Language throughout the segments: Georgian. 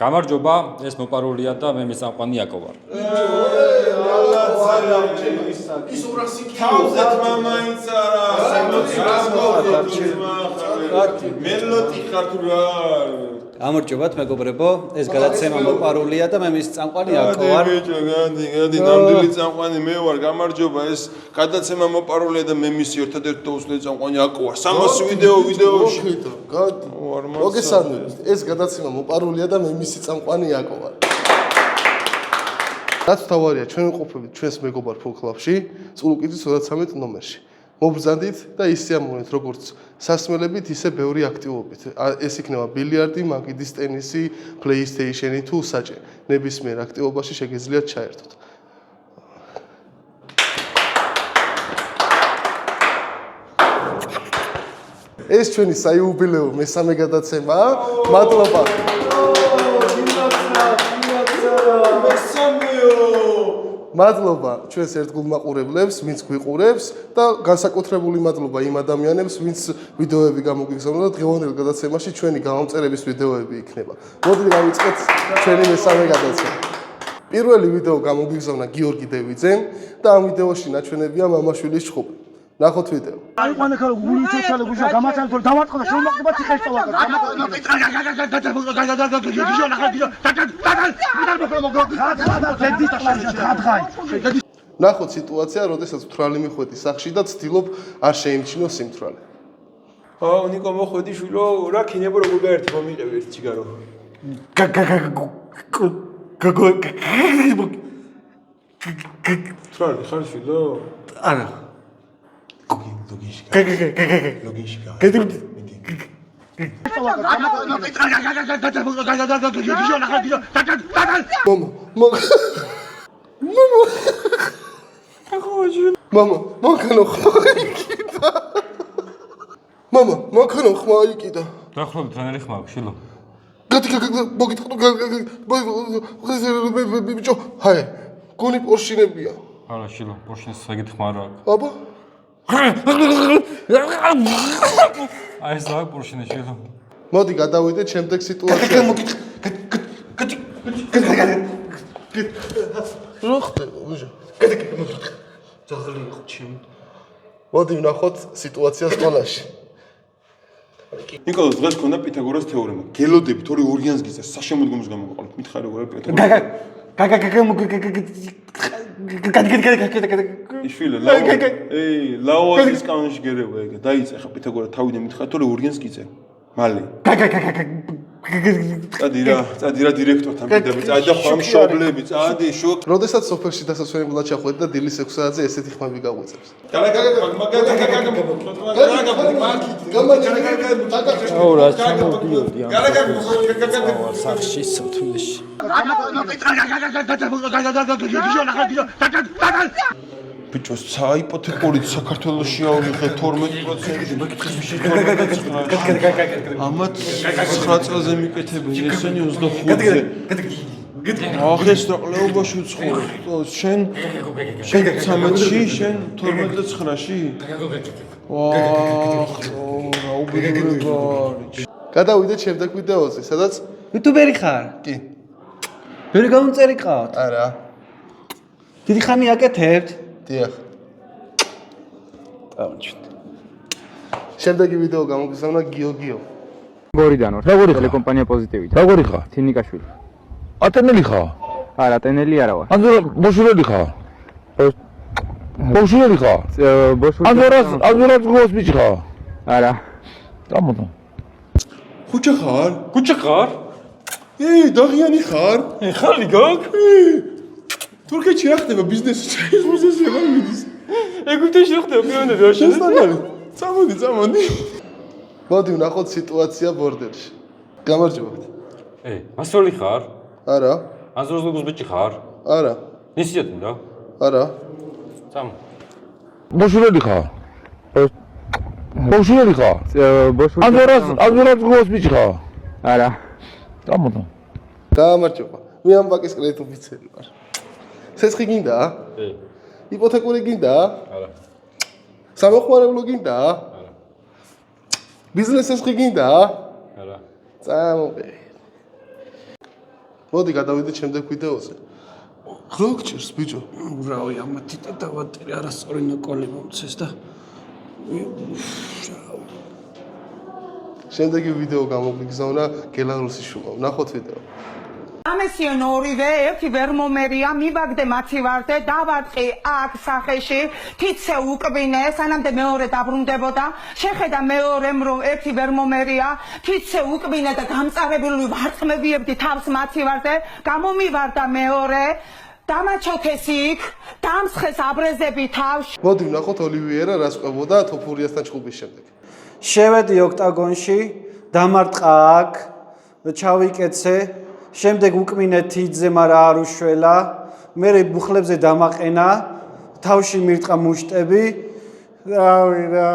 გამარჯობა, ეს მოპარულია და მე მესამყვანი იაკო ვარ. ის 200 კილოზე მაინც არა. მელოდი ხარ თუ რა? გამარჯობათ მეგობრებო, ეს გადაცემა მოპარულია და მე მის წამყვანი იაკო ვარ. გადი, ნამდვილი წამყვანი მე ვარ. გამარჯობა, ეს გადაცემა მოპარულია და მე მისი ერთადერთი და უსწრაფი წამყვანი იაკო ვარ. 300 ვიდეოში. გადი. მოგესალმებით. ეს გადაცემა მოპარულია და მე მისი წამყვანი იაკო ვარ. რაც თავარია, ჩვენ ვყოფებით ჩვენს მეგობარ ფოლკლუბში, წყულუკიძის 33 ნომერში. მობრძანდით და ისე ამოვნეთ როგორც სასმელებით, ისე ბევრი აქტივობით. ეს იქნება ბილიარდი, მაგიდის ტენისი, PlayStation-ი თუ საჭე. ნებისმიერ აქტივობაში შეგეძლიათ ჩაერთოთ. ეს ჩვენი საიუბილეო მესამე გადაცემაა. მადლობა. მადლობა ჩვენს ერთგულ მაყურებლებს, ვინც გვიყურებს და განსაკუთრებული მადლობა იმ ადამიანებს, ვინც ვიდეოები გამოგიგზავნა და დღევანდელ გადაცემაში ჩვენი გამომწერების ვიდეოები იქნება. მოდით დავიწყოთ ჩვენი მესამე გადაცემა. პირველი ვიდეო გამოგიგზავნა გიორგი დევიძემ და ამ ვიდეოში ნაჩვენებია მამაშვილის ჭხუბი. ნახოთ ვიდეო. აიყვანე ხარ გული ჩეჩალე გუშა გამაცალე თორე დავატყდა შემოგდება ციხეშტოვა. ნახოთ სიტუაცია, როდესაც თვრალი მიხვედი სახში და ცდილობ არ შეიმჩნიო სიმთვრალე. ნიკო მოხვედი შვილო, რა ქინებო როგორ გაერთი მომიყევი ერთი ჩიგარო. თვრალი ხარ შვილო? არა. Мама, მანქანა ხმაიკიდა. მამა, მანქანა ხმაიკიდა. დაახლოებით რანერი ხმა აქვს, შილო? ბიჭო, ჰაი, გონი პორშინებია. არა, შილო, პორშინის ეგეთ ხმა რა აქვს. აბა? აი ეს რა პორშინი შილო? მოდი გადავიდეთ შემდეგ სიტუაციაზე. რა ხდება, ბიჭო? ძაღლი იყო ჩემი. მოდი ვნახოთ სიტუაცია სკოლაში. ნიკოლოზ დღეს ქონდა პითაგორას თეორემა. გელოდებით ორი ორიანს გიწევს, საშემოდგომოს გამოვაყალოთ. მითხარი როგორ პითაგორას. იშვილე, ლაოაზის კანონში გერევა ეგ. დაიწე ხა პითაგორა თავიდან მითხარი, თორე ორიანს გიწევ. მალე. წადი რა დირექტორთან მიდები, წადი და ხომ მშობლები, წადი შო. როდესაც სოფელში დასასვენებლად ჩახვედი და დილის 6 საათზე ესეთი ხმები გაგვიწევს. სახში სათულში. ბიჭო, საიპოთეკური საქართველოში ავიღე 12%. ამათ 9 წელზე მიკეთებენ, ესენი 25-ზე. ახეს რა ყლეობაში ვცხოვრობ? შენ 13-ში, შენ 12-9-ში? ვაახ, რა უბედურება არის. გადავიდეთ შემდეგ ვიდეოზე, სადაც იუთუბერი ხარ? კი. ბევრი გამომწერი ყავთ? არა. დიდი ხანი აკეთებთ? დიახ. დავჭით. შემდეგი ვიდეო გამოგზავნა გიოგიო. გორიდან ვარ. როგორი ხარ? ტელეკომპანია პოზიტივით. როგორი ხარ? თინიკაშვილი. ატენელი ხარ? არა, ტენელი არა ვარ. ბოშურელი ხარ? ბოშურელი ხარ? ბოშური. აზურაც გოს ბიჭი ხარ? არა. გამოდო. ხუჭა ხარ? ქუჩა ხარ? დაღიანი ხარ? ხალი გაქვს? თურქეთში რა ხდება ბიზნესი? ბიზნესი რა მიდის? ეგვიპტეში რა ხდება პიონერი რა შესაძლებელი. წამოდი. მოდი ვნახოთ სიტუაცია ბორდელში. გამარჯობათ. მასწავლი ხარ? არა. აზროზლოგოს ბიჭი ხარ? არა. ნისიათი რა? არა. წამ. ბოშურელი ხარ? ბოშურელი ხარ? ბოშური. აზურაც გოს ბიჭი ხარ? არა. გამოდო. გამარჯობა. მე ამ ბაკის კრედიტ ოფიცერი ვარ. სესხი გინდა? იპოთეკური გინდა? არა. სამოხმარებლო გინდა? არა. ბიზნეს სესხი გინდა? არა. წამოყე. მოდი გადავიდეთ შემდეგ ვიდეოზე. რა გჭირს ბიჭო? რავი, ამათი დავატირე არასწორი ნოკოლი მომცეს და შემდეგი ვიდეო გამოგვიგზავნა გელარუსის შუა. ნახოთ ვიდეო. ამესიონ ორივე ერთი ვერ მომერია მივაგდე მათი ვარდე დავარტყი აქ სახეში თითზე უკბინე სანამდე მეორე დაბრუნდებოდა შეხედა მეორემ რომ ერთი ვერ მომერია თითზე უკბინე და გამწარებული ვარწმევიებდი თავს მათი ვარდე გამომივარდა მეორე დამაჩოქეს იქ დამსხეს აბრეზები თავში მოდი ვნახოთ ოლივიერა რას ყვებოდა თოფურიასთან ჭუბის შემდეგ. შევედი ოქტაგონში, დამარტყა აქ, ჩავიკეცე, შემდეგ უკმინე თიძზე, მაგრამ არ უშველა, მერე ბუხლებზე დამაყენა, თავში მირტყა მუშტები, რავი რა.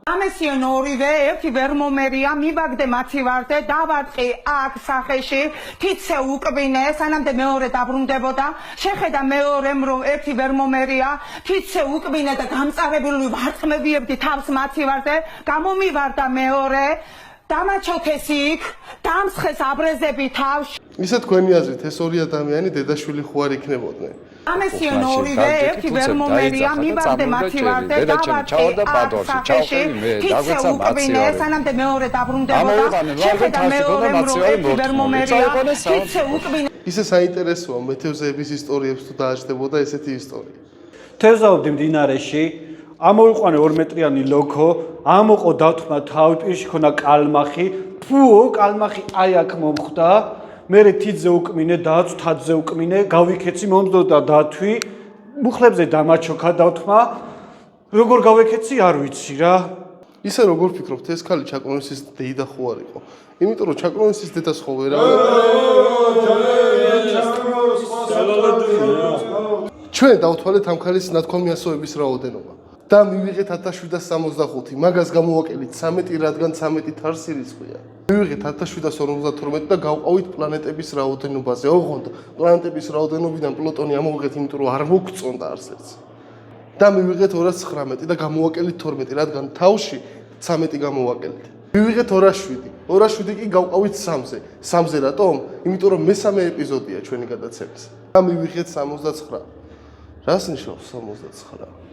ამესიონ ორივე ერთი ვერ მომერია მივაგდე მათი ვარდე დავარტყი აქ სახეში თითზე უკბინე სანამდე მეორე დაბრუნდებოდა შეხედა მეორემ რომ ერთი ვერ მომერია თითზე უკბინე და გამწარებული ვარწმევიებდი თავს მათი ვარდე გამომივარდა მეორე დამაჩოქეს იქ დამსხეს აბრეზები თავში ისე თქვენი აზრით ეს ორი ადამიანი დედაშვილი ხო არ იქნებოდნენ? ამესიონ ორივე ერთი ვერ მომერია მივაგდე მათი ვარდე დავარტყი აქ სახეში თითზე უკბინე სანამდე მეორე დაბრუნდებოდა შეხედა მეორემ რომ ერთი ვერ მომერია თითზე უკბინე ისე საინტერესოა მეთევზეების ისტორიებს თუ დააჭდებოდა ესეთი ისტორია. თევზაობდი მდინარეში, ამოვიყვანე 2 მეტრიანი ლოქო, ამოყო დავთქმა თავი, პირში ქონა კალმახი, კალმახი აი აქ მომხვდა, მერე თიძზე უკმინე, თადზე უკმინე, გავიქეცი, მომდოდა დათვი, მუხლებზე დამაჩოქა დავთქმა, როგორ გავიქეცი არ ვიცი რა. ისე როგორ ფიქრობთ ეს ქალი ჩაკრონისის დეიდა ხო არ იყო? იმიტომ რომ ჩაკრონისის დედა ხო ვერა. ჩვენ დავთვალეთ ამ ქალის ნათქვამი ასოების რაოდენობა და მივიღეთ 1765, მაგას გამოვაკელით 13, რადგან 13 თარსი რიცხვია. მივიღეთ 1752 და გავყავით პლანეტების რაოდენობაზე. ოღონდ პლანეტების რაოდენობიდან პლუტონი ამოვიღეთ, იმიტომ რომ არ მოგწონდა არც ერთს. და მივიღეთ 219 და გამოვაკელით 12, რადგან თავში 13 გამოვაკელით. მივიღეთ 207. 207 კი გავყავით 3-ზე. 3-ზე რატომ? იმიტომ რომ მესამე ეპიზოდია ჩვენი გადაცემის. და მივიღეთ 69. რას ნიშნავს 69?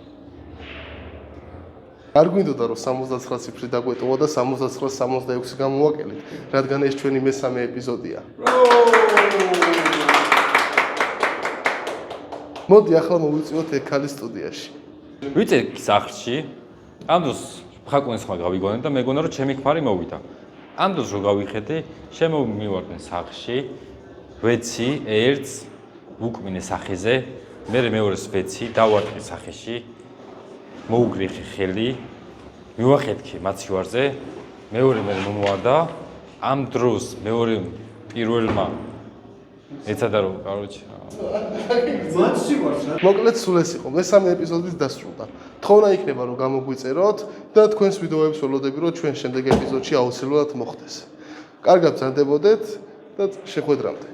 არ გვინდოდა რომ 69 ციფრი დაგვეტოვა და 69-66 გამოვაკელით, რადგან ეს ჩვენი მესამე ეპიზოდია. მოდი ახლა მოვიწვიოთ ეგ ქალის სტუდიაში. ვიცი სახლში ამ დროს ხაკუნის ხმა გავიგონე და მეგონა რომ ჩემი ქმარი მოვიდა. ამ დროს რო გავიხედე, შემომივარდნენ სახლში, ვეცი ერთს უკმინე სახეზე, მერე მეორეს ვეცი დავარტყი სახეში, მოუგრიხი ხელი, მივახეთქი მაცივარზე, მეორე მე მომვარდა, ამ დროს მეორე პირველმა ეცადა რომ კაროჩი მოკლედ სულ ეს იყო მესამე ეპიზოდის დასრულდა. თხოვნა იქნება რომ გამოგვიწეროთ და თქვენს ვიდეოებს ველოდები რომ ჩვენ შემდეგ ეპიზოდში აუცილებლად მოხდეს. კარგად ბრძანდებოდეთ და შეხვედრამდე.